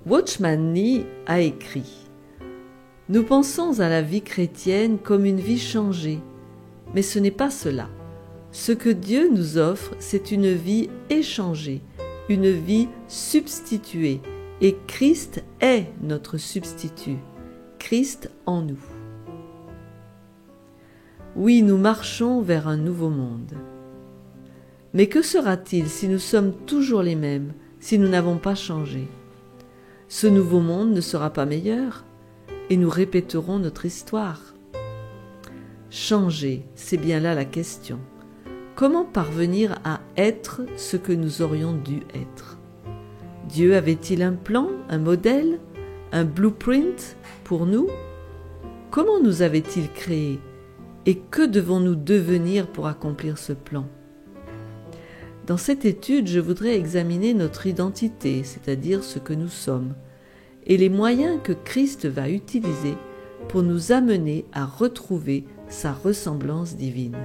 Watchman Nee a écrit « Nous pensons à la vie chrétienne comme une vie changée, mais ce n'est pas cela. Ce que Dieu nous offre, c'est une vie échangée, une vie substituée, et Christ est notre substitut, Christ en nous. » Oui, nous marchons vers un nouveau monde. Mais que sera-t-il si nous sommes toujours les mêmes, si nous n'avons pas changé ? Ce nouveau monde ne sera pas meilleur et nous répéterons notre histoire. Changer, c'est bien là la question. Comment parvenir à être ce que nous aurions dû être ? Dieu avait-il un plan, un modèle, un blueprint pour nous ? Comment nous avait-il créés ? Et que devons-nous devenir pour accomplir ce plan ? Dans cette étude, je voudrais examiner notre identité, c'est-à-dire ce que nous sommes, et les moyens que Christ va utiliser pour nous amener à retrouver sa ressemblance divine.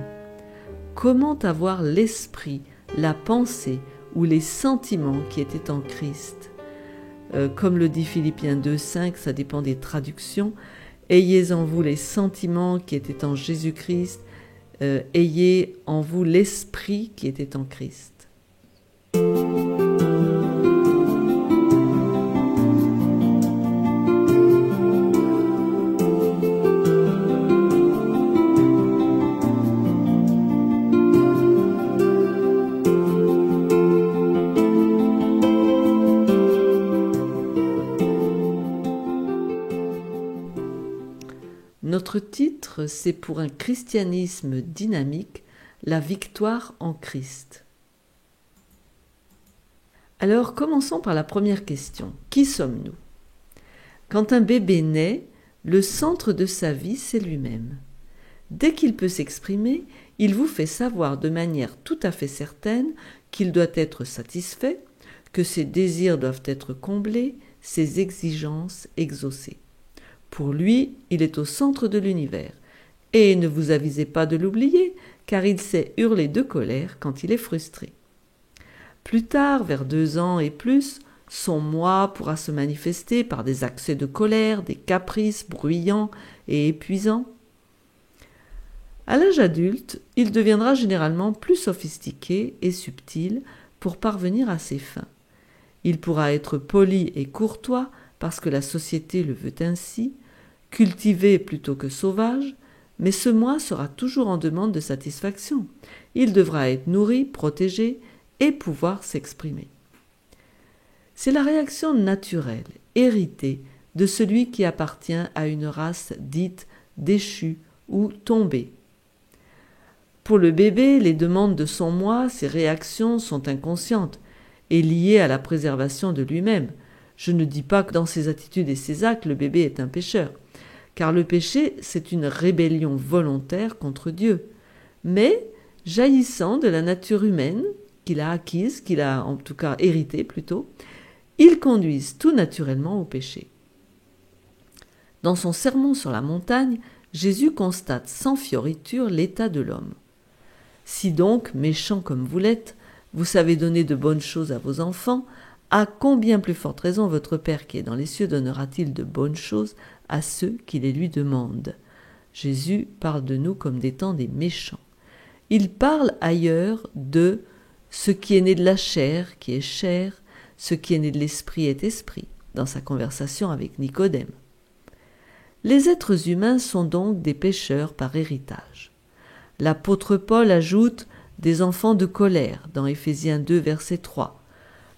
Comment avoir l'esprit, la pensée ou les sentiments qui étaient en Christ ? Comme le dit Philippiens 2,5, ça dépend des traductions, « Ayez en vous les sentiments qui étaient en Jésus-Christ, ayez en vous l'esprit qui était en Christ. » Notre titre, c'est pour un christianisme dynamique, la victoire en Christ. Alors, commençons par la première question. Qui sommes-nous ? Quand un bébé naît, le centre de sa vie, c'est lui-même. Dès qu'il peut s'exprimer, il vous fait savoir de manière tout à fait certaine qu'il doit être satisfait, que ses désirs doivent être comblés, ses exigences exaucées. Pour lui, il est au centre de l'univers. Et ne vous avisez pas de l'oublier, car il sait hurler de colère quand il est frustré. Plus tard, vers 2 ans et plus, son moi pourra se manifester par des accès de colère, des caprices bruyants et épuisants. À l'âge adulte, il deviendra généralement plus sophistiqué et subtil pour parvenir à ses fins. Il pourra être poli et courtois parce que la société le veut ainsi, cultivé plutôt que sauvage, mais ce moi sera toujours en demande de satisfaction. Il devra être nourri, protégé et pouvoir s'exprimer. C'est la réaction naturelle, héritée, de celui qui appartient à une race dite déchue ou tombée. Pour le bébé, les demandes de son moi, ses réactions sont inconscientes et liées à la préservation de lui-même. Je ne dis pas que dans ses attitudes et ses actes, le bébé est un pécheur, car le péché, c'est une rébellion volontaire contre Dieu, mais jaillissant de la nature humaine qu'il a acquise, qu'il a en tout cas héritée plutôt, ils conduisent tout naturellement au péché. Dans son sermon sur la montagne, Jésus constate sans fioriture l'état de l'homme. « Si donc, méchants comme vous l'êtes, vous savez donner de bonnes choses à vos enfants, à combien plus forte raison votre Père qui est dans les cieux donnera-t-il de bonnes choses à ceux qui les lui demandent ?» Jésus parle de nous comme d'étant des méchants. Il parle ailleurs de « ce qui est né de la chair, qui est chair, ce qui est né de l'esprit est esprit » dans sa conversation avec Nicodème. Les êtres humains sont donc des pécheurs par héritage. L'apôtre Paul ajoute « des enfants de colère » dans Éphésiens 2, verset 3.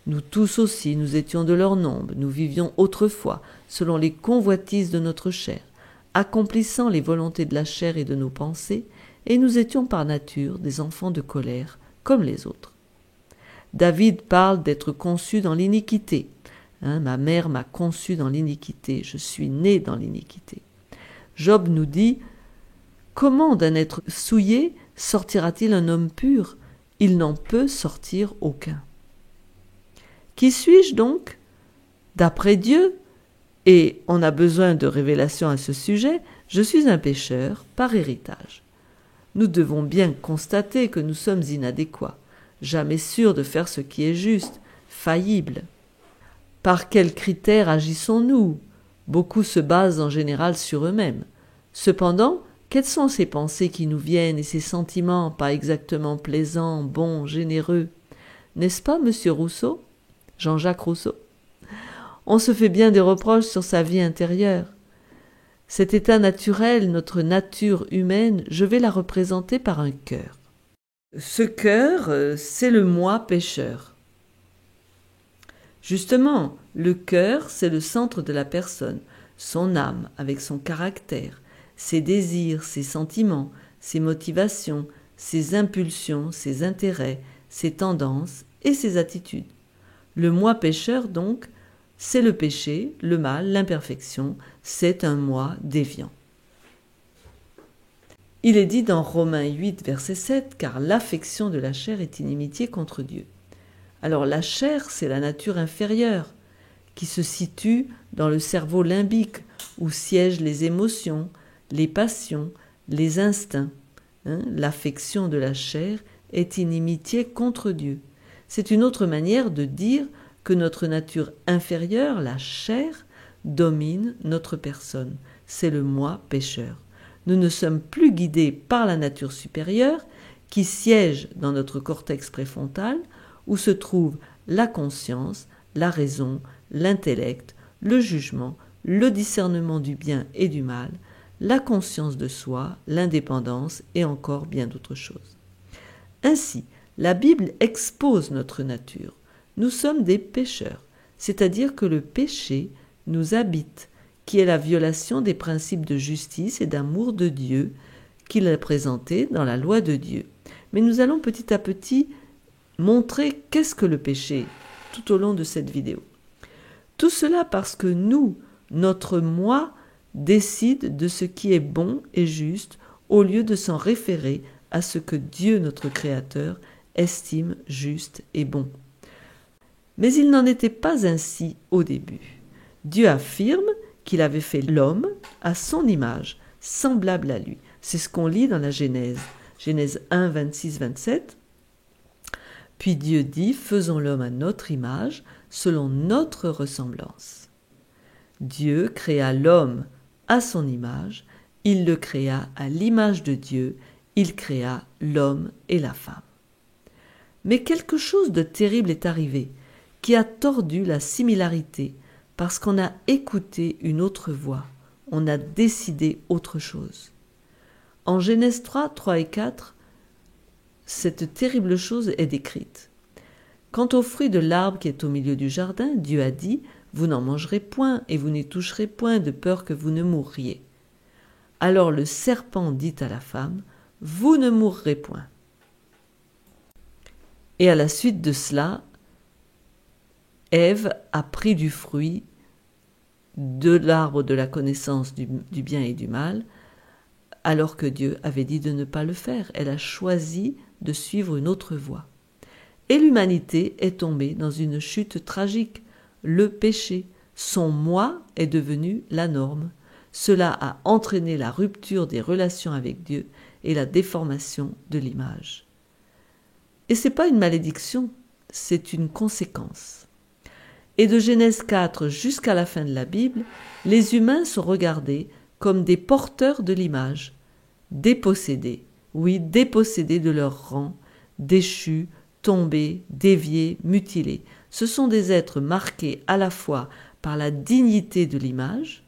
Nous tous aussi, nous étions de leur nombre, nous vivions autrefois, selon les convoitises de notre chair, accomplissant les volontés de la chair et de nos pensées, et nous étions par nature des enfants de colère, comme les autres. David parle d'être conçu dans l'iniquité. Ma mère m'a conçu dans l'iniquité, je suis né dans l'iniquité. Job nous dit « Comment d'un être souillé sortira-t-il un homme pur ? Il n'en peut sortir aucun. » Qui suis-je donc ? D'après Dieu, et on a besoin de révélations à ce sujet, je suis un pécheur par héritage. Nous devons bien constater que nous sommes inadéquats, jamais sûrs de faire ce qui est juste, faillibles. Par quels critères agissons-nous? Beaucoup se basent en général sur eux-mêmes. Cependant, quelles sont ces pensées qui nous viennent et ces sentiments pas exactement plaisants, bons, généreux? N'est-ce pas, monsieur Rousseau? Jean-Jacques Rousseau? On se fait bien des reproches sur sa vie intérieure. Cet état naturel, notre nature humaine, je vais la représenter par un cœur. Ce cœur, c'est le moi pécheur. Justement, le cœur, c'est le centre de la personne, son âme avec son caractère, ses désirs, ses sentiments, ses motivations, ses impulsions, ses intérêts, ses tendances et ses attitudes. Le moi pécheur, donc, c'est le péché, le mal, l'imperfection, c'est un moi déviant. Il est dit dans Romains 8, verset 7, « Car l'affection de la chair est inimitié contre Dieu. » Alors la chair, c'est la nature inférieure, qui se situe dans le cerveau limbique, où siègent les émotions, les passions, les instincts. L'affection de la chair est inimitié contre Dieu. C'est une autre manière de dire que notre nature inférieure, la chair, domine notre personne. C'est le moi pécheur. Nous ne sommes plus guidés par la nature supérieure qui siège dans notre cortex préfrontal où se trouvent la conscience, la raison, l'intellect, le jugement, le discernement du bien et du mal, la conscience de soi, l'indépendance et encore bien d'autres choses. Ainsi, la Bible expose notre nature. Nous sommes des pécheurs, c'est-à-dire que le péché nous habite, qui est la violation des principes de justice et d'amour de Dieu qu'il a présentés dans la loi de Dieu. Mais nous allons petit à petit montrer qu'est-ce que le péché tout au long de cette vidéo. Tout cela parce que nous, notre moi, décide de ce qui est bon et juste au lieu de s'en référer à ce que Dieu, notre Créateur, estime juste et bon. Mais il n'en était pas ainsi au début. Dieu affirme qu'il avait fait l'homme à son image, semblable à lui. C'est ce qu'on lit dans la Genèse. Genèse 1, 26, 27. Puis Dieu dit, faisons l'homme à notre image, selon notre ressemblance. Dieu créa l'homme à son image, il le créa à l'image de Dieu, il créa l'homme et la femme. Mais quelque chose de terrible est arrivé, qui a tordu la similarité, parce qu'on a écouté une autre voix, on a décidé autre chose. En Genèse 3, 3 et 4, cette terrible chose est décrite. Quant au fruit de l'arbre qui est au milieu du jardin, Dieu a dit, vous n'en mangerez point et vous n'y toucherez point de peur que vous ne mourriez. Alors le serpent dit à la femme, vous ne mourrez point. Et à la suite de cela, Ève a pris du fruit de l'arbre de la connaissance du bien et du mal, alors que Dieu avait dit de ne pas le faire. Elle a choisi de suivre une autre voie. Et l'humanité est tombée dans une chute tragique. Le péché, son moi est devenu la norme. Cela a entraîné la rupture des relations avec Dieu et la déformation de l'image. Et ce n'est pas une malédiction, c'est une conséquence. Et de Genèse 4 jusqu'à la fin de la Bible, les humains sont regardés comme des porteurs de l'image, dépossédés, oui, dépossédés de leur rang, déchus, tombés, déviés, mutilés. Ce sont des êtres marqués à la fois par la dignité de l'image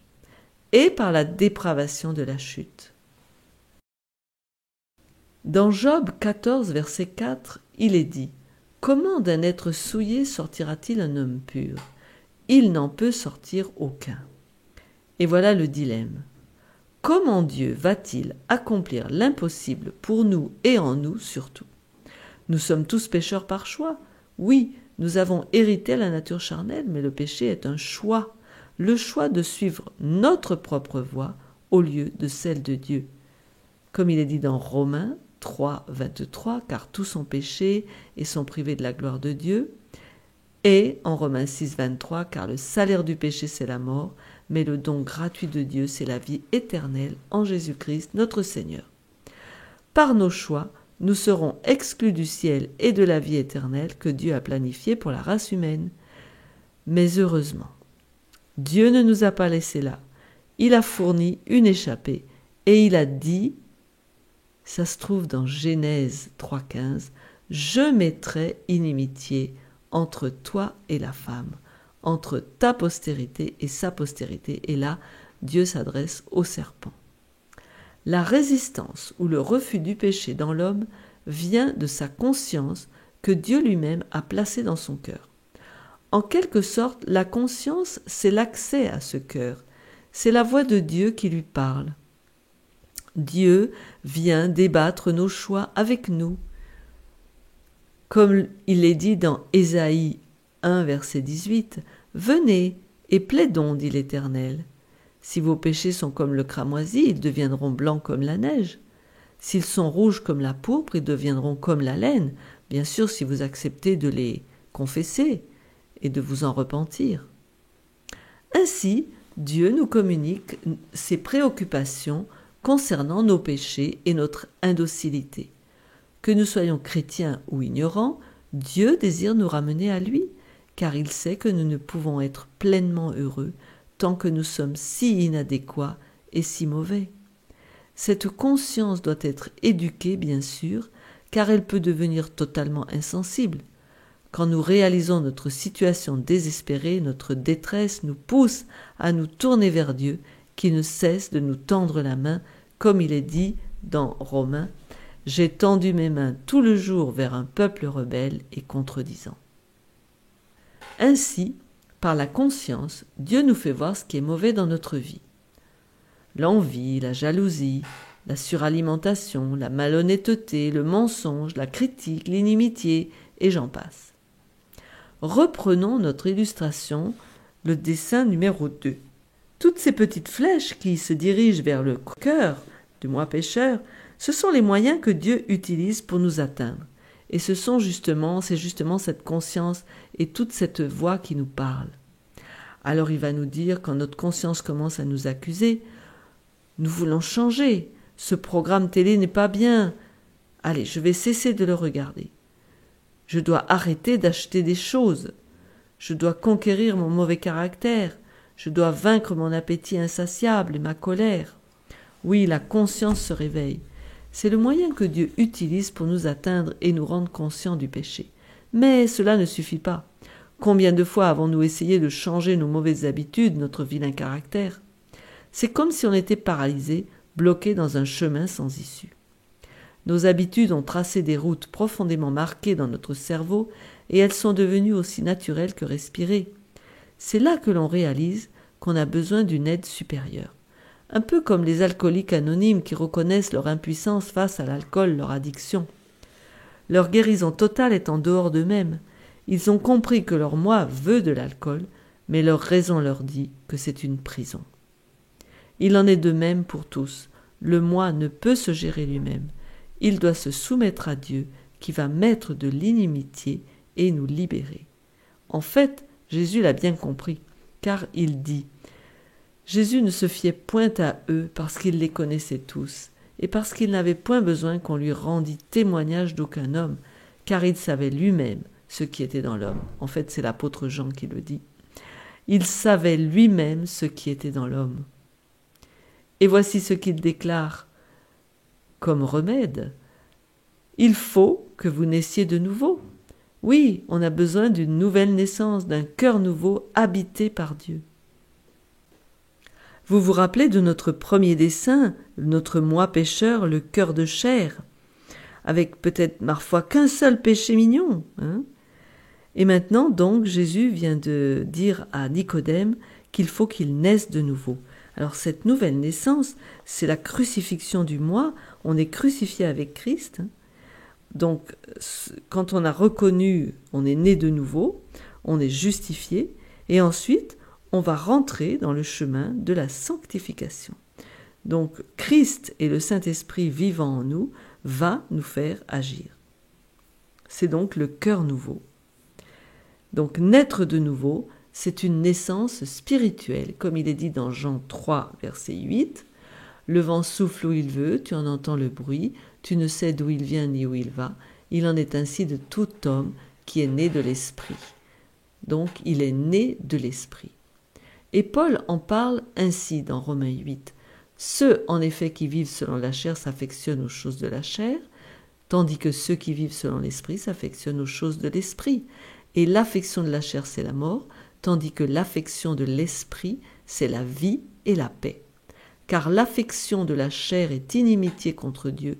et par la dépravation de la chute. Dans Job 14, verset 4, il est dit « Comment d'un être souillé sortira-t-il un homme pur? Il n'en peut sortir aucun. » Et voilà le dilemme. Comment Dieu va-t-il accomplir l'impossible pour nous et en nous surtout? Nous sommes tous pécheurs par choix. Oui, nous avons hérité la nature charnelle, mais le péché est un choix. Le choix de suivre notre propre voie au lieu de celle de Dieu. Comme il est dit dans Romains 3, 23, car tous ont péché et sont privés de la gloire de Dieu. Et en Romains 6, 23, car le salaire du péché c'est la mort, mais le don gratuit de Dieu c'est la vie éternelle en Jésus-Christ notre Seigneur. Par nos choix, nous serons exclus du ciel et de la vie éternelle que Dieu a planifiée pour la race humaine. Mais heureusement, Dieu ne nous a pas laissés là. Il a fourni une échappée et il a dit, ça se trouve dans Genèse 3,15, « Je mettrai inimitié entre toi et la femme, entre ta postérité et sa postérité. » Et là, Dieu s'adresse au serpent. La résistance ou le refus du péché dans l'homme vient de sa conscience que Dieu lui-même a placée dans son cœur. En quelque sorte, la conscience, c'est l'accès à ce cœur. C'est la voix de Dieu qui lui parle. Dieu vient débattre nos choix avec nous. Comme il est dit dans Ésaïe 1, verset 18, « Venez et plaidons, dit l'Éternel. Si vos péchés sont comme le cramoisi, ils deviendront blancs comme la neige. S'ils sont rouges comme la pourpre, ils deviendront comme la laine. Bien sûr, si vous acceptez de les confesser et de vous en repentir. » Ainsi, Dieu nous communique ses préoccupations concernant nos péchés et notre indocilité. Que nous soyons chrétiens ou ignorants, Dieu désire nous ramener à lui, car il sait que nous ne pouvons être pleinement heureux tant que nous sommes si inadéquats et si mauvais. Cette conscience doit être éduquée, bien sûr, car elle peut devenir totalement insensible. Quand nous réalisons notre situation désespérée, notre détresse nous pousse à nous tourner vers Dieu, qui ne cesse de nous tendre la main, comme il est dit dans Romains, « J'ai tendu mes mains tout le jour vers un peuple rebelle et contredisant. » Ainsi, par la conscience, Dieu nous fait voir ce qui est mauvais dans notre vie. L'envie, la jalousie, la suralimentation, la malhonnêteté, le mensonge, la critique, l'inimitié, et j'en passe. Reprenons notre illustration, le dessin numéro 2. Toutes ces petites flèches qui se dirigent vers le cœur du moi pécheur, ce sont les moyens que Dieu utilise pour nous atteindre. Et c'est justement cette conscience et toute cette voix qui nous parle. Alors il va nous dire, quand notre conscience commence à nous accuser, nous voulons changer, ce programme télé n'est pas bien, allez, je vais cesser de le regarder. Je dois arrêter d'acheter des choses, je dois conquérir mon mauvais caractère, je dois vaincre mon appétit insatiable et ma colère. Oui, la conscience se réveille. C'est le moyen que Dieu utilise pour nous atteindre et nous rendre conscients du péché. Mais cela ne suffit pas. Combien de fois avons-nous essayé de changer nos mauvaises habitudes, notre vilain caractère ? C'est comme si on était paralysé, bloqué dans un chemin sans issue. Nos habitudes ont tracé des routes profondément marquées dans notre cerveau et elles sont devenues aussi naturelles que respirer. C'est là que l'on réalise qu'on a besoin d'une aide supérieure. Un peu comme les alcooliques anonymes qui reconnaissent leur impuissance face à l'alcool, leur addiction. Leur guérison totale est en dehors d'eux-mêmes. Ils ont compris que leur moi veut de l'alcool, mais leur raison leur dit que c'est une prison. Il en est de même pour tous. Le moi ne peut se gérer lui-même. Il doit se soumettre à Dieu qui va mettre de l'inimitié et nous libérer. En fait, Jésus l'a bien compris, car il dit « Jésus ne se fiait point à eux parce qu'il les connaissait tous, et parce qu'il n'avait point besoin qu'on lui rendît témoignage d'aucun homme, car il savait lui-même ce qui était dans l'homme. » En fait, c'est l'apôtre Jean qui le dit. Il savait lui-même ce qui était dans l'homme. Et voici ce qu'il déclare comme remède. « Il faut que vous naissiez de nouveau. » Oui, on a besoin d'une nouvelle naissance, d'un cœur nouveau habité par Dieu. Vous vous rappelez de notre premier dessin, notre moi pécheur, le cœur de chair, avec peut-être parfois qu'un seul péché mignon. Et maintenant, donc, Jésus vient de dire à Nicodème qu'il faut qu'il naisse de nouveau. Alors cette nouvelle naissance, c'est la crucifixion du moi, on est crucifié avec Christ. Donc, quand on a reconnu, on est né de nouveau, on est justifié, et ensuite, on va rentrer dans le chemin de la sanctification. Donc, Christ et le Saint-Esprit vivant en nous va nous faire agir. C'est donc le cœur nouveau. Donc, naître de nouveau, c'est une naissance spirituelle, comme il est dit dans Jean 3, verset 8. Le vent souffle où il veut, tu en entends le bruit, tu ne sais d'où il vient ni où il va. Il en est ainsi de tout homme qui est né de l'esprit. Donc il est né de l'Esprit. Et Paul en parle ainsi dans Romains 8. Ceux, en effet, qui vivent selon la chair s'affectionnent aux choses de la chair, tandis que ceux qui vivent selon l'Esprit s'affectionnent aux choses de l'Esprit. Et l'affection de la chair, c'est la mort, tandis que l'affection de l'Esprit, c'est la vie et la paix. Car l'affection de la chair est inimitié contre Dieu,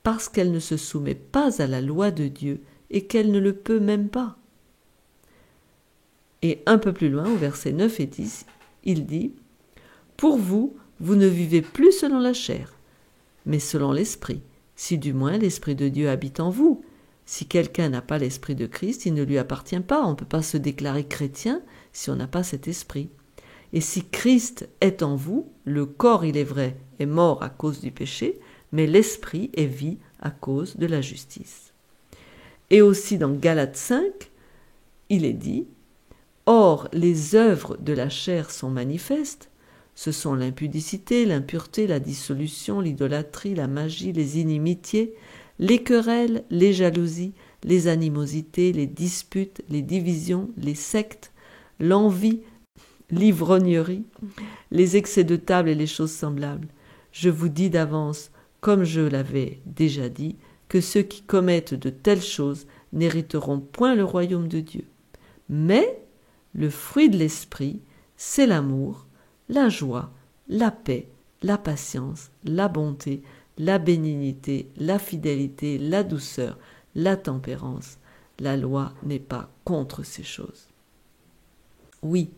parce qu'elle ne se soumet pas à la loi de Dieu et qu'elle ne le peut même pas. Et un peu plus loin, au verset 9 et 10, il dit « Pour vous, vous ne vivez plus selon la chair, mais selon l'Esprit, si du moins l'Esprit de Dieu habite en vous. Si quelqu'un n'a pas l'Esprit de Christ, il ne lui appartient pas. On ne peut pas se déclarer chrétien si on n'a pas cet Esprit. Et si Christ est en vous, le corps, il est vrai, est mort à cause du péché, mais l'Esprit est vie à cause de la justice. » Et aussi dans Galates 5, il est dit « Or, les œuvres de la chair sont manifestes. Ce sont l'impudicité, l'impureté, la dissolution, l'idolâtrie, la magie, les inimitiés, les querelles, les jalousies, les animosités, les disputes, les divisions, les sectes, l'envie, l'ivrognerie, les excès de table et les choses semblables. Je vous dis d'avance, comme je l'avais déjà dit, que ceux qui commettent de telles choses n'hériteront point le royaume de Dieu. Mais le fruit de l'esprit, c'est l'amour, la joie, la paix, la patience, la bonté, la bénignité, la fidélité, la douceur, la tempérance. La loi n'est pas contre ces choses. » Oui,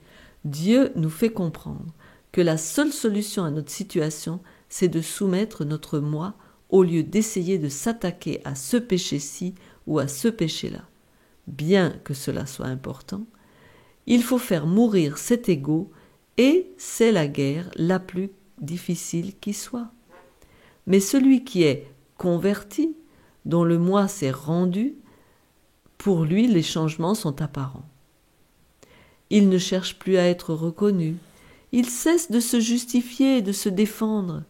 Dieu nous fait comprendre que la seule solution à notre situation, c'est de soumettre notre moi au lieu d'essayer de s'attaquer à ce péché-ci ou à ce péché-là. Bien que cela soit important, il faut faire mourir cet ego et c'est la guerre la plus difficile qui soit. Mais celui qui est converti, dont le moi s'est rendu, pour lui les changements sont apparents. Il ne cherche plus à être reconnu, il cesse de se justifier et de se défendre.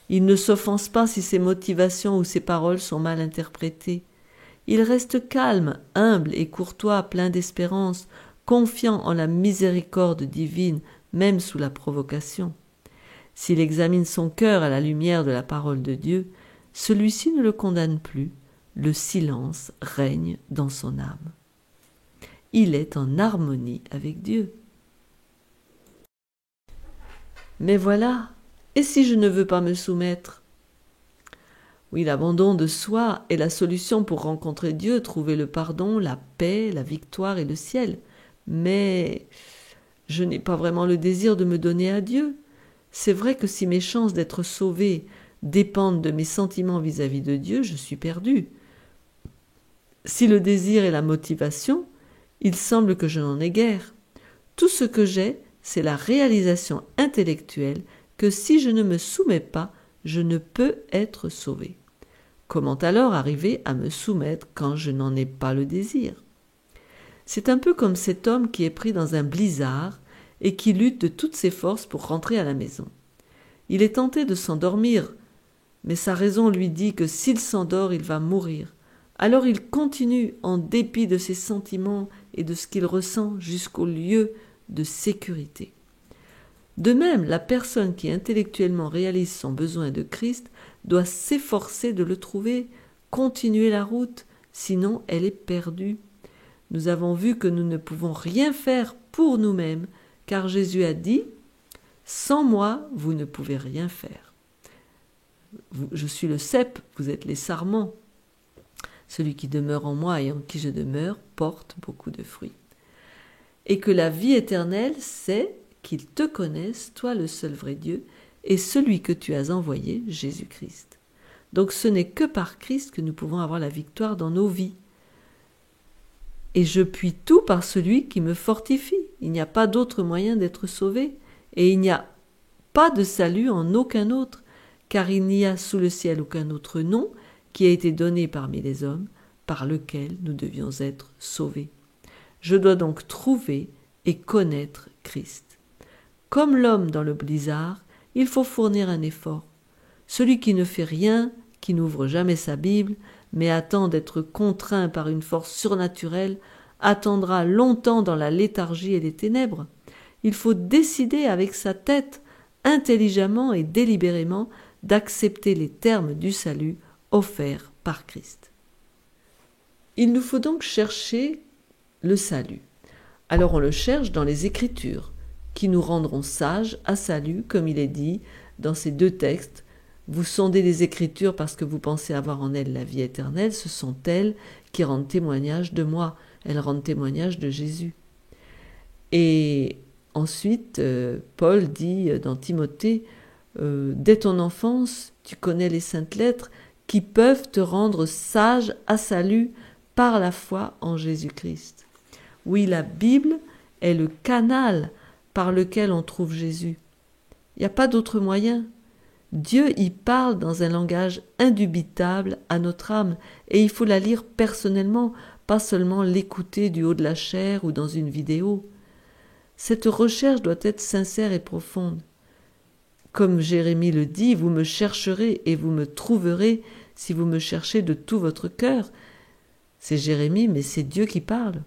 Il ne s'offense pas si ses motivations ou ses paroles sont mal interprétées. Il reste calme, humble et courtois, plein d'espérance, confiant en la miséricorde divine, même sous la provocation. S'il examine son cœur à la lumière de la parole de Dieu, celui-ci ne le condamne plus. Le silence règne dans son âme. Il est en harmonie avec Dieu. Mais voilà, et si je ne veux pas me soumettre ? Oui, l'abandon de soi est la solution pour rencontrer Dieu, trouver le pardon, la paix, la victoire et le ciel. Mais je n'ai pas vraiment le désir de me donner à Dieu. C'est vrai que si mes chances d'être sauvé dépendent de mes sentiments vis-à-vis de Dieu, je suis perdu. Si le désir est la motivation, il semble que je n'en ai guère. Tout ce que j'ai, c'est la réalisation intellectuelle que si je ne me soumets pas, je ne peux être sauvé. Comment alors arriver à me soumettre quand je n'en ai pas le désir ? C'est un peu comme cet homme qui est pris dans un blizzard et qui lutte de toutes ses forces pour rentrer à la maison. Il est tenté de s'endormir, mais sa raison lui dit que s'il s'endort, il va mourir. Alors il continue en dépit de ses sentiments et de ce qu'il ressent jusqu'au lieu de sécurité. De même, la personne qui intellectuellement réalise son besoin de Christ doit s'efforcer de le trouver, continuer la route, sinon elle est perdue. Nous avons vu que nous ne pouvons rien faire pour nous-mêmes, car Jésus a dit « Sans moi, vous ne pouvez rien faire. Je suis le cep, vous êtes les sarments. Celui qui demeure en moi et en qui je demeure porte beaucoup de fruits. » Et que la vie éternelle, c'est qu'ils te connaissent, toi le seul vrai Dieu, et celui que tu as envoyé, Jésus-Christ. Donc ce n'est que par Christ que nous pouvons avoir la victoire dans nos vies. Et je puis tout par celui qui me fortifie. Il n'y a pas d'autre moyen d'être sauvé. Et il n'y a pas de salut en aucun autre, car il n'y a sous le ciel aucun autre nom qui a été donné parmi les hommes, par lequel nous devions être sauvés. Je dois donc trouver et connaître Christ. Comme l'homme dans le blizzard, il faut fournir un effort. Celui qui ne fait rien, qui n'ouvre jamais sa Bible, mais attend d'être contraint par une force surnaturelle, attendra longtemps dans la léthargie et les ténèbres. Il faut décider avec sa tête, intelligemment et délibérément, d'accepter les termes du salut offerts par Christ. Il nous faut donc chercher le salut. Alors on le cherche dans les Écritures, qui nous rendront sages à salut, comme il est dit dans ces deux textes. Vous sondez les Écritures parce que vous pensez avoir en elles la vie éternelle, ce sont elles qui rendent témoignage de moi, elles rendent témoignage de Jésus. Et ensuite, Paul dit dans Timothée, dès ton enfance, tu connais les saintes lettres qui peuvent te rendre sage à salut par la foi en Jésus-Christ. Oui, la Bible est le canal par lequel on trouve Jésus. Il n'y a pas d'autre moyen. Dieu y parle dans un langage indubitable à notre âme, et il faut la lire personnellement, pas seulement l'écouter du haut de la chair ou dans une vidéo. Cette recherche doit être sincère et profonde. Comme Jérémie le dit, vous me chercherez et vous me trouverez si vous me cherchez de tout votre cœur. C'est Jérémie, mais c'est Dieu qui parle.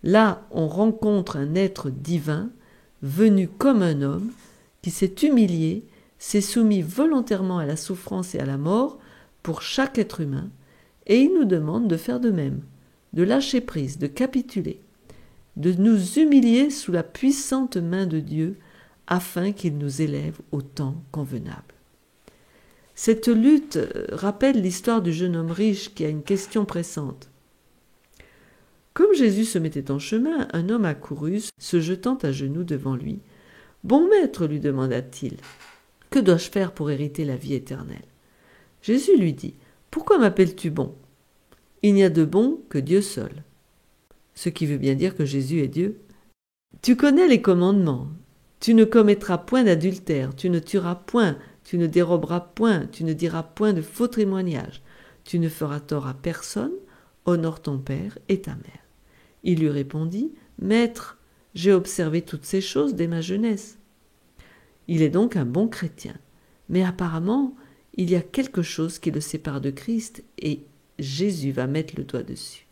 Là, on rencontre un être divin, venu comme un homme, qui s'est humilié, s'est soumis volontairement à la souffrance et à la mort pour chaque être humain, et il nous demande de faire de même, de lâcher prise, de capituler, de nous humilier sous la puissante main de Dieu, afin qu'il nous élève au temps convenable. Cette lutte rappelle l'histoire du jeune homme riche qui a une question pressante. Comme Jésus se mettait en chemin, un homme accourut, se jetant à genoux devant lui. « Bon maître, lui demanda-t-il, que dois-je faire pour hériter la vie éternelle ?» Jésus lui dit, « Pourquoi m'appelles-tu bon ? Il n'y a de bon que Dieu seul. » Ce qui veut bien dire que Jésus est Dieu. « Tu connais les commandements. Tu ne commettras point d'adultère, tu ne tueras point, tu ne déroberas point, tu ne diras point de faux témoignages, tu ne feras tort à personne, honore ton père et ta mère. » Il lui répondit, « Maître, j'ai observé toutes ces choses dès ma jeunesse. » Il est donc un bon chrétien, mais apparemment, il y a quelque chose qui le sépare de Christ et Jésus va mettre le doigt dessus.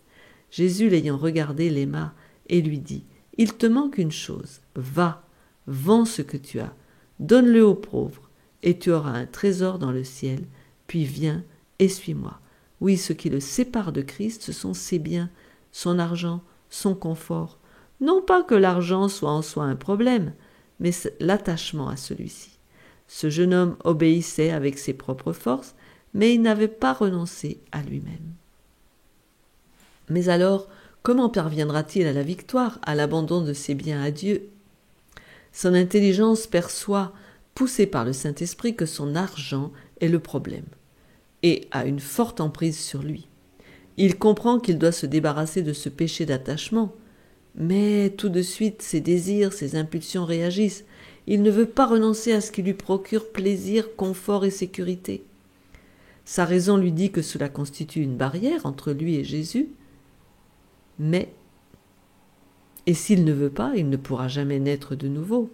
Jésus, l'ayant regardé, l'aima et lui dit, « Il te manque une chose, va, vends ce que tu as, donne-le aux pauvres, et tu auras un trésor dans le ciel, puis viens et suis-moi. » Oui, ce qui le sépare de Christ, ce sont ses biens, son argent, son confort. Non pas que l'argent soit en soi un problème, mais l'attachement à celui-ci. Ce jeune homme obéissait avec ses propres forces, mais il n'avait pas renoncé à lui-même. Mais alors, comment parviendra-t-il à la victoire, à l'abandon de ses biens à Dieu ? Son intelligence perçoit, poussée par le Saint-Esprit, que son argent est le problème, et a une forte emprise sur lui. Il comprend qu'il doit se débarrasser de ce péché d'attachement, mais tout de suite ses désirs, ses impulsions réagissent. Il ne veut pas renoncer à ce qui lui procure plaisir, confort et sécurité. Sa raison lui dit que cela constitue une barrière entre lui et Jésus, et s'il ne veut pas, il ne pourra jamais naître de nouveau.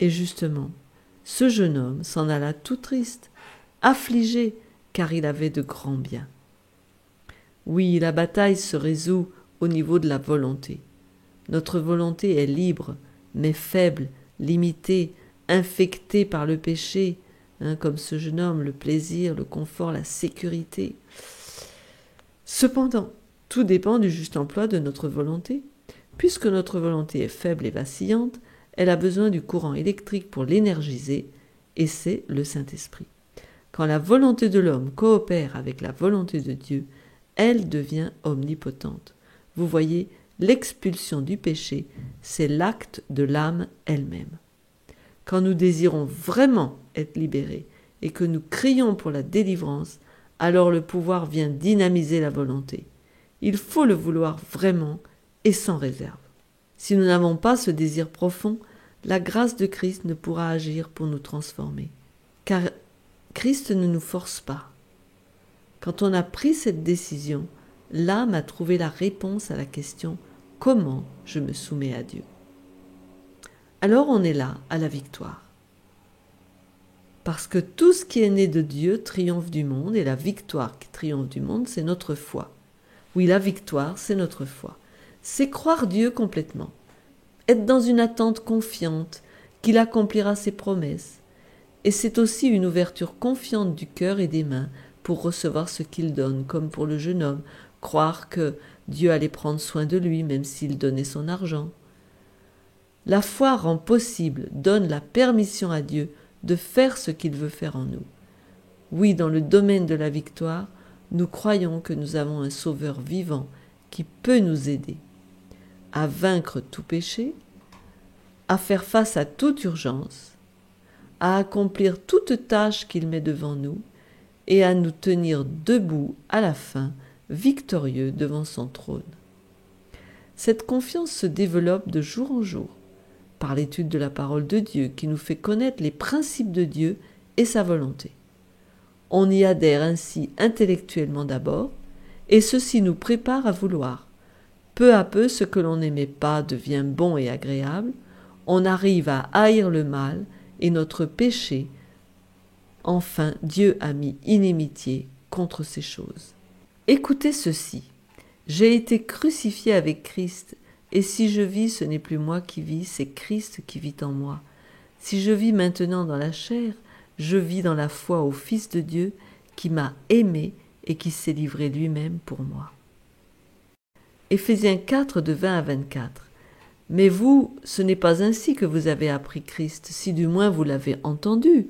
Et justement, ce jeune homme s'en alla tout triste, affligé, car il avait de grands biens. Oui, la bataille se résout au niveau de la volonté. Notre volonté est libre, mais faible, limitée, infectée par le péché, comme ce jeune homme, le plaisir, le confort, la sécurité. Cependant, tout dépend du juste emploi de notre volonté. Puisque notre volonté est faible et vacillante, elle a besoin du courant électrique pour l'énergiser, et c'est le Saint-Esprit. Quand la volonté de l'homme coopère avec la volonté de Dieu, elle devient omnipotente. Vous voyez, l'expulsion du péché, c'est l'acte de l'âme elle-même. Quand nous désirons vraiment être libérés et que nous crions pour la délivrance, alors le pouvoir vient dynamiser la volonté. Il faut le vouloir vraiment et sans réserve. Si nous n'avons pas ce désir profond, la grâce de Christ ne pourra agir pour nous transformer. Car Christ ne nous force pas. Quand on a pris cette décision, l'âme a trouvé la réponse à la question « Comment je me soumets à Dieu ?» Alors on est là, à la victoire. Parce que tout ce qui est né de Dieu triomphe du monde, et la victoire qui triomphe du monde, c'est notre foi. Oui, la victoire, c'est notre foi. C'est croire Dieu complètement. Être dans une attente confiante qu'il accomplira ses promesses. Et c'est aussi une ouverture confiante du cœur et des mains pour recevoir ce qu'il donne, comme pour le jeune homme, croire que Dieu allait prendre soin de lui même s'il donnait son argent. La foi rend possible, donne la permission à Dieu de faire ce qu'il veut faire en nous. Oui, dans le domaine de la victoire, nous croyons que nous avons un Sauveur vivant qui peut nous aider à vaincre tout péché, à faire face à toute urgence, à accomplir toute tâche qu'il met devant nous et à nous tenir debout à la fin, victorieux devant son trône. Cette confiance se développe de jour en jour par l'étude de la parole de Dieu qui nous fait connaître les principes de Dieu et sa volonté. On y adhère ainsi intellectuellement d'abord, et ceci nous prépare à vouloir. Peu à peu, ce que l'on n'aimait pas devient bon et agréable, on arrive à haïr le mal et notre péché. Enfin, Dieu a mis inimitié contre ces choses. Écoutez ceci. J'ai été crucifié avec Christ, et si je vis, ce n'est plus moi qui vis, c'est Christ qui vit en moi. Si je vis maintenant dans la chair, je vis dans la foi au Fils de Dieu qui m'a aimé et qui s'est livré lui-même pour moi. Éphésiens 4, de 20 à 24. Mais vous, ce n'est pas ainsi que vous avez appris Christ, si du moins vous l'avez entendu,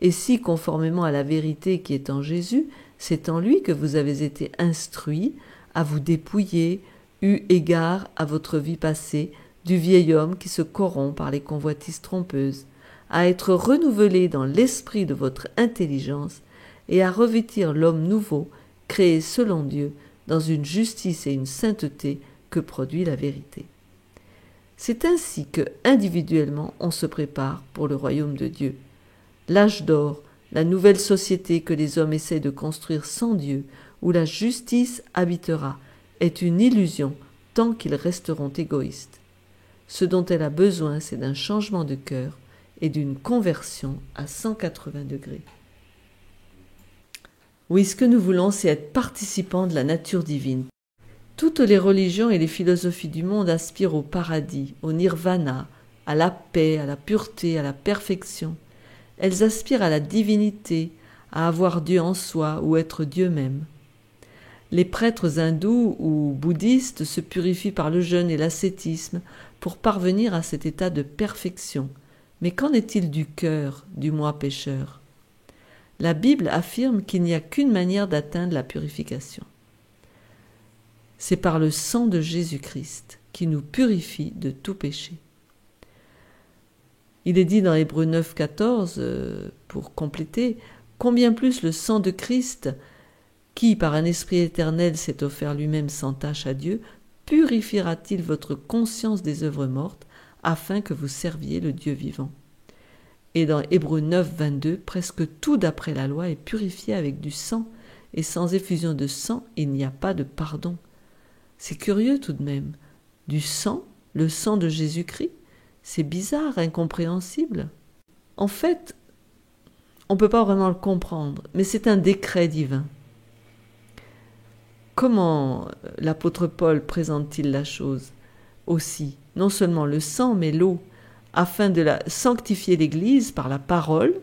et si, conformément à la vérité qui est en Jésus, c'est en lui que vous avez été instruits à vous dépouiller, eu égard à votre vie passée, du vieil homme qui se corrompt par les convoitises trompeuses, à être renouvelé dans l'esprit de votre intelligence et à revêtir l'homme nouveau, créé selon Dieu, dans une justice et une sainteté que produit la vérité. C'est ainsi que, individuellement, on se prépare pour le royaume de Dieu. L'âge d'or, la nouvelle société que les hommes essaient de construire sans Dieu, où la justice habitera, est une illusion tant qu'ils resteront égoïstes. Ce dont elle a besoin, c'est d'un changement de cœur et d'une conversion à 180 degrés. Oui, ce que nous voulons, c'est être participants de la nature divine. Toutes les religions et les philosophies du monde aspirent au paradis, au nirvana, à la paix, à la pureté, à la perfection. Elles aspirent à la divinité, à avoir Dieu en soi ou être Dieu même. Les prêtres hindous ou bouddhistes se purifient par le jeûne et l'ascétisme pour parvenir à cet état de perfection. Mais qu'en est-il du cœur du moi pécheur ? La Bible affirme qu'il n'y a qu'une manière d'atteindre la purification. C'est par le sang de Jésus-Christ qui nous purifie de tout péché. Il est dit dans Hébreux 9, 14, pour compléter, « Combien plus le sang de Christ, qui, par un esprit éternel, s'est offert lui-même sans tache à Dieu, purifiera-t-il votre conscience des œuvres mortes, afin que vous serviez le Dieu vivant ?» Et dans Hébreux 9, 22, presque tout d'après la loi est purifié avec du sang, et sans effusion de sang, il n'y a pas de pardon. C'est curieux tout de même. Du sang, le sang de Jésus-Christ, c'est bizarre, incompréhensible. En fait, on ne peut pas vraiment le comprendre, mais c'est un décret divin. Comment l'apôtre Paul présente-t-il la chose ? Aussi, non seulement le sang, mais l'eau, afin de la sanctifier l'Église par la parole,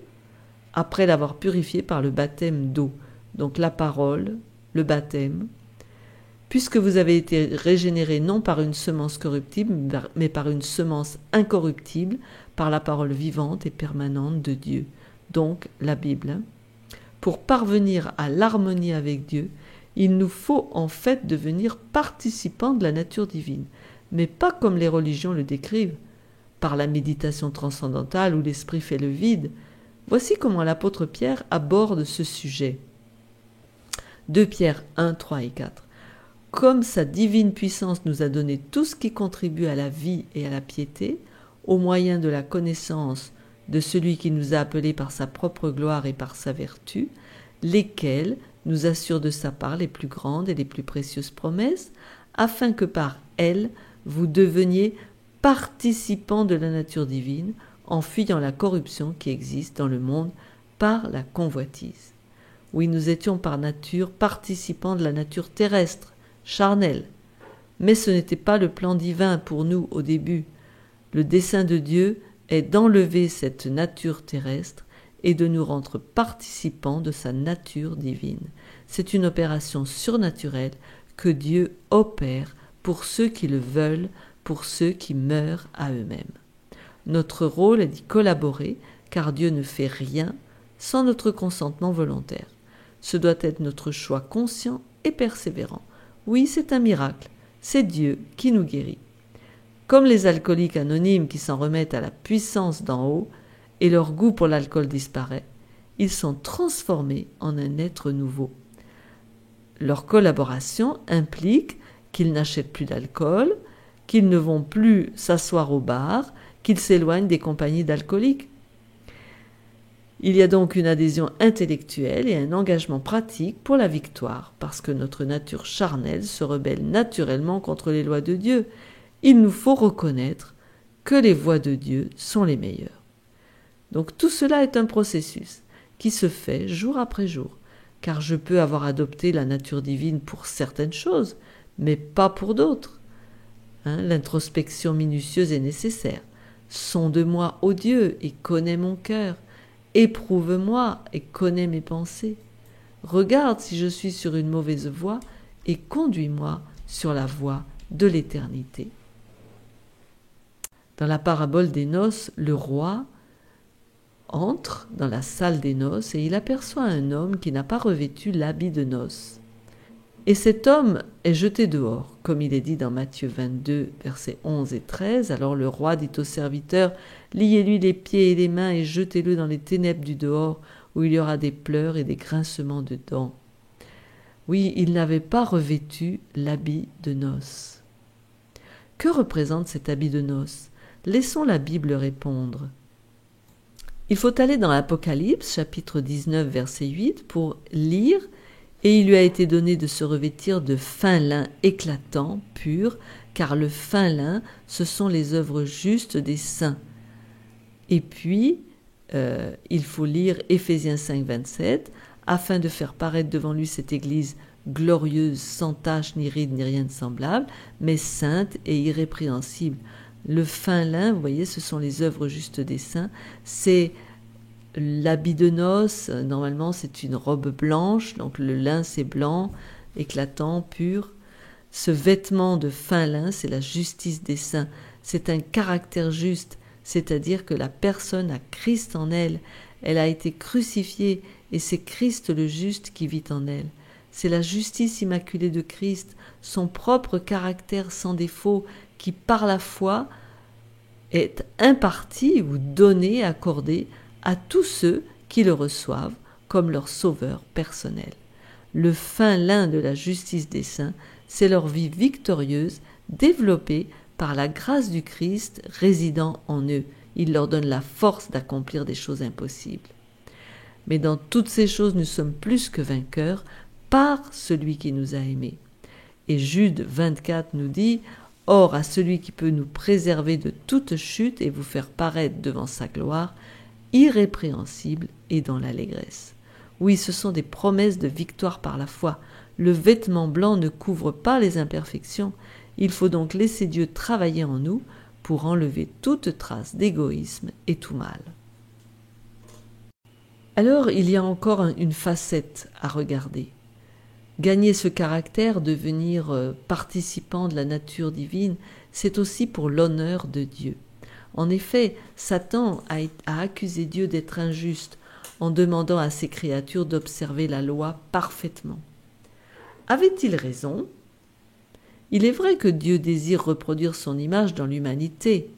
après l'avoir purifiée par le baptême d'eau. Donc la parole, le baptême, puisque vous avez été régénérés non par une semence corruptible, mais par une semence incorruptible, par la parole vivante et permanente de Dieu, donc la Bible. Pour parvenir à l'harmonie avec Dieu, il nous faut en fait devenir participants de la nature divine, mais pas comme les religions le décrivent, par la méditation transcendantale où l'esprit fait le vide. Voici comment l'apôtre Pierre aborde ce sujet. 2 Pierre 1, 3 et 4. Comme sa divine puissance nous a donné tout ce qui contribue à la vie et à la piété, au moyen de la connaissance de celui qui nous a appelés par sa propre gloire et par sa vertu, lesquels nous assurent de sa part les plus grandes et les plus précieuses promesses, afin que par elles vous deveniez participants de la nature divine, en fuyant la corruption qui existe dans le monde par la convoitise. Oui, nous étions par nature participants de la nature terrestre, charnelle. Mais ce n'était pas le plan divin pour nous au début. Le dessein de Dieu est d'enlever cette nature terrestre et de nous rendre participants de sa nature divine. C'est une opération surnaturelle que Dieu opère pour ceux qui le veulent, pour ceux qui meurent à eux-mêmes. Notre rôle est d'y collaborer, car Dieu ne fait rien sans notre consentement volontaire. Ce doit être notre choix conscient et persévérant. Oui, c'est un miracle, c'est Dieu qui nous guérit. Comme les alcooliques anonymes qui s'en remettent à la puissance d'en haut et leur goût pour l'alcool disparaît, ils sont transformés en un être nouveau. Leur collaboration implique qu'ils n'achètent plus d'alcool, qu'ils ne vont plus s'asseoir au bar, qu'ils s'éloignent des compagnies d'alcooliques. Il y a donc une adhésion intellectuelle et un engagement pratique pour la victoire, parce que notre nature charnelle se rebelle naturellement contre les lois de Dieu. Il nous faut reconnaître que les voies de Dieu sont les meilleures. Donc tout cela est un processus qui se fait jour après jour, car je peux avoir adopté la nature divine pour certaines choses, mais pas pour d'autres. L'introspection minutieuse est nécessaire. Sonde-moi, ô Dieu, et connais mon cœur. Éprouve-moi et connais mes pensées. Regarde si je suis sur une mauvaise voie et conduis-moi sur la voie de l'éternité. Dans la parabole des noces, le roi entre dans la salle des noces et il aperçoit un homme qui n'a pas revêtu l'habit de noces. Et cet homme est jeté dehors, comme il est dit dans Matthieu 22, versets 11 et 13. Alors le roi dit aux serviteurs, « Liez-lui les pieds et les mains et jetez-le dans les ténèbres du dehors, où il y aura des pleurs et des grincements de dents. » Oui, il n'avait pas revêtu l'habit de noces. Que représente cet habit de noces? Laissons la Bible répondre. Il faut aller dans l'Apocalypse, chapitre 19, verset 8, pour lire « Et il lui a été donné de se revêtir de fin lin éclatant, pur, car le fin lin, ce sont les œuvres justes des saints. » Et puis, il faut lire Éphésiens 5, 27, afin de faire paraître devant lui cette Église glorieuse, sans tache, ni ride, ni rien de semblable, mais sainte et irrépréhensible. Le fin lin, vous voyez, ce sont les œuvres justes des saints, c'est l'habit de noces. Normalement c'est une robe blanche, donc le lin c'est blanc, éclatant, pur. Ce vêtement de fin lin, c'est la justice des saints, c'est un caractère juste, c'est-à-dire que la personne a Christ en elle, elle a été crucifiée et c'est Christ le juste qui vit en elle. C'est la justice immaculée de Christ, son propre caractère sans défaut qui par la foi est imparti ou donné, accordé à tous ceux qui le reçoivent comme leur sauveur personnel. Le fin lin de la justice des saints, c'est leur vie victorieuse, développée par la grâce du Christ résidant en eux. Il leur donne la force d'accomplir des choses impossibles. Mais dans toutes ces choses, nous sommes plus que vainqueurs par celui qui nous a aimés. Et Jude 24 nous dit « Or, à celui qui peut nous préserver de toute chute et vous faire paraître devant sa gloire, irrépréhensible et dans l'allégresse. » Oui, ce sont des promesses de victoire par la foi. Le vêtement blanc ne couvre pas les imperfections. Il faut donc laisser Dieu travailler en nous pour enlever toute trace d'égoïsme et tout mal. Alors, il y a encore une facette à regarder. Gagner ce caractère, devenir participant de la nature divine, c'est aussi pour l'honneur de Dieu. En effet, Satan a accusé Dieu d'être injuste en demandant à ses créatures d'observer la loi parfaitement. Avait-il raison? Il est vrai que Dieu désire reproduire son image dans l'humanité.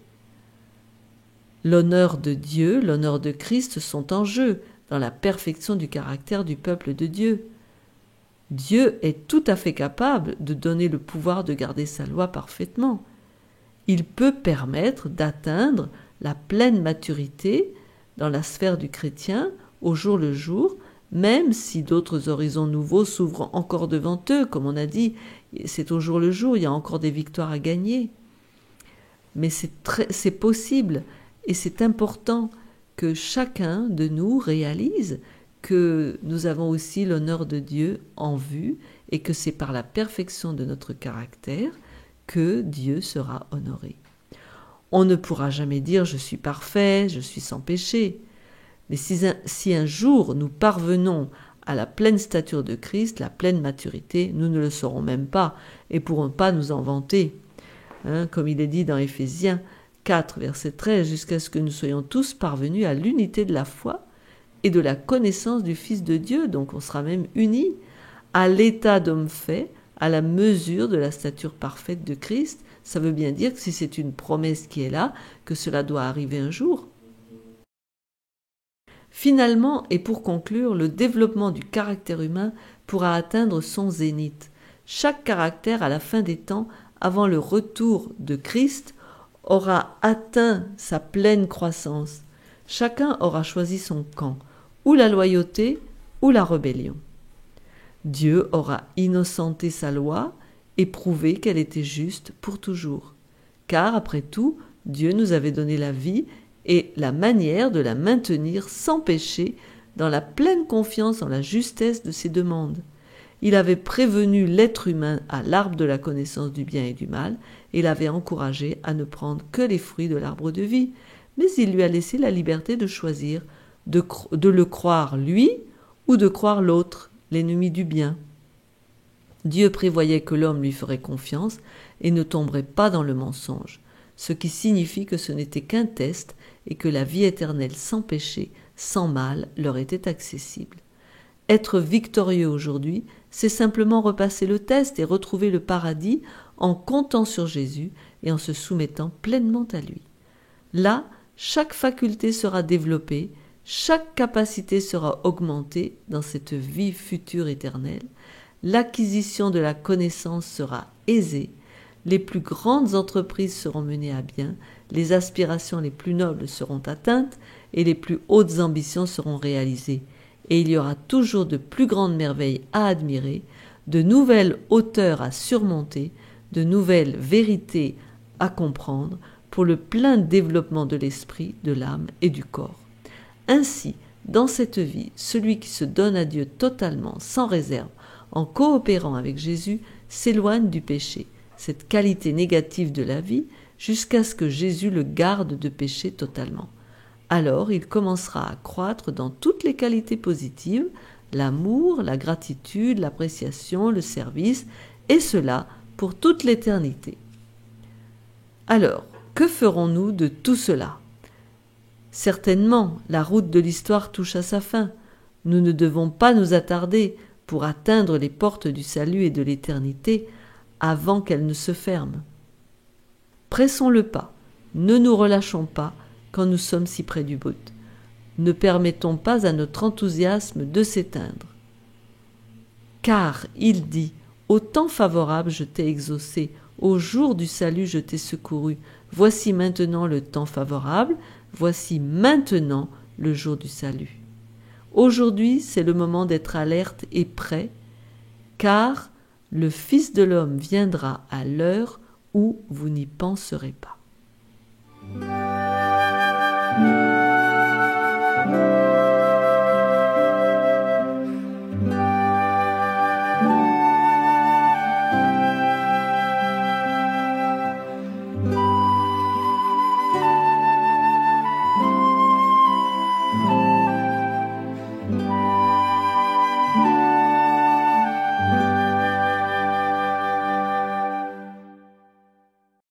L'honneur de Dieu, l'honneur de Christ sont en jeu dans la perfection du caractère du peuple de Dieu. Dieu est tout à fait capable de donner le pouvoir de garder sa loi parfaitement. Il peut permettre d'atteindre la pleine maturité dans la sphère du chrétien au jour le jour, même si d'autres horizons nouveaux s'ouvrent encore devant eux. Comme on a dit, c'est au jour le jour, il y a encore des victoires à gagner. Mais c'est possible et c'est important que chacun de nous réalise que nous avons aussi l'honneur de Dieu en vue et que c'est par la perfection de notre caractère que Dieu sera honoré. On ne pourra jamais dire « je suis parfait, je suis sans péché ». Mais si un jour nous parvenons à la pleine stature de Christ, la pleine maturité, nous ne le saurons même pas et pourrons pas nous en vanter. Comme il est dit dans Éphésiens 4, verset 13, jusqu'à ce que nous soyons tous parvenus à l'unité de la foi et de la connaissance du Fils de Dieu. Donc on sera même unis à l'état d'homme fait, à la mesure de la stature parfaite de Christ. Ça veut bien dire que si c'est une promesse qui est là, que cela doit arriver un jour. Finalement, et pour conclure, le développement du caractère humain pourra atteindre son zénith. Chaque caractère, à la fin des temps, avant le retour de Christ, aura atteint sa pleine croissance. Chacun aura choisi son camp, ou la loyauté, ou la rébellion. Dieu aura innocenté sa loi et prouvé qu'elle était juste pour toujours. Car, après tout, Dieu nous avait donné la vie et la manière de la maintenir sans péché, dans la pleine confiance en la justesse de ses demandes. Il avait prévenu l'être humain à l'arbre de la connaissance du bien et du mal, et l'avait encouragé à ne prendre que les fruits de l'arbre de vie, mais il lui a laissé la liberté de choisir de le croire lui ou de croire l'autre, l'ennemi du bien. Dieu prévoyait que l'homme lui ferait confiance et ne tomberait pas dans le mensonge, ce qui signifie que ce n'était qu'un test et que la vie éternelle sans péché, sans mal, leur était accessible. Être victorieux aujourd'hui, c'est simplement repasser le test et retrouver le paradis en comptant sur Jésus et en se soumettant pleinement à lui. Là, chaque faculté sera développée, chaque capacité sera augmentée dans cette vie future éternelle, l'acquisition de la connaissance sera aisée, les plus grandes entreprises seront menées à bien, les aspirations les plus nobles seront atteintes et les plus hautes ambitions seront réalisées. Et il y aura toujours de plus grandes merveilles à admirer, de nouvelles hauteurs à surmonter, de nouvelles vérités à comprendre pour le plein développement de l'esprit, de l'âme et du corps. Ainsi, dans cette vie, celui qui se donne à Dieu totalement, sans réserve, en coopérant avec Jésus, s'éloigne du péché, cette qualité négative de la vie, jusqu'à ce que Jésus le garde de péché totalement. Alors il commencera à croître dans toutes les qualités positives, l'amour, la gratitude, l'appréciation, le service, et cela pour toute l'éternité. Alors, que ferons-nous de tout cela ? Certainement, la route de l'histoire touche à sa fin. Nous ne devons pas nous attarder pour atteindre les portes du salut et de l'éternité avant qu'elles ne se ferment. Pressons le pas, ne nous relâchons pas quand nous sommes si près du but. Ne permettons pas à notre enthousiasme de s'éteindre. Car, il dit, au temps favorable je t'ai exaucé, au jour du salut je t'ai secouru. Voici maintenant le temps favorable, voici maintenant le jour du salut. Aujourd'hui, c'est le moment d'être alerte et prêt, car le Fils de l'homme viendra à l'heure où vous n'y penserez pas.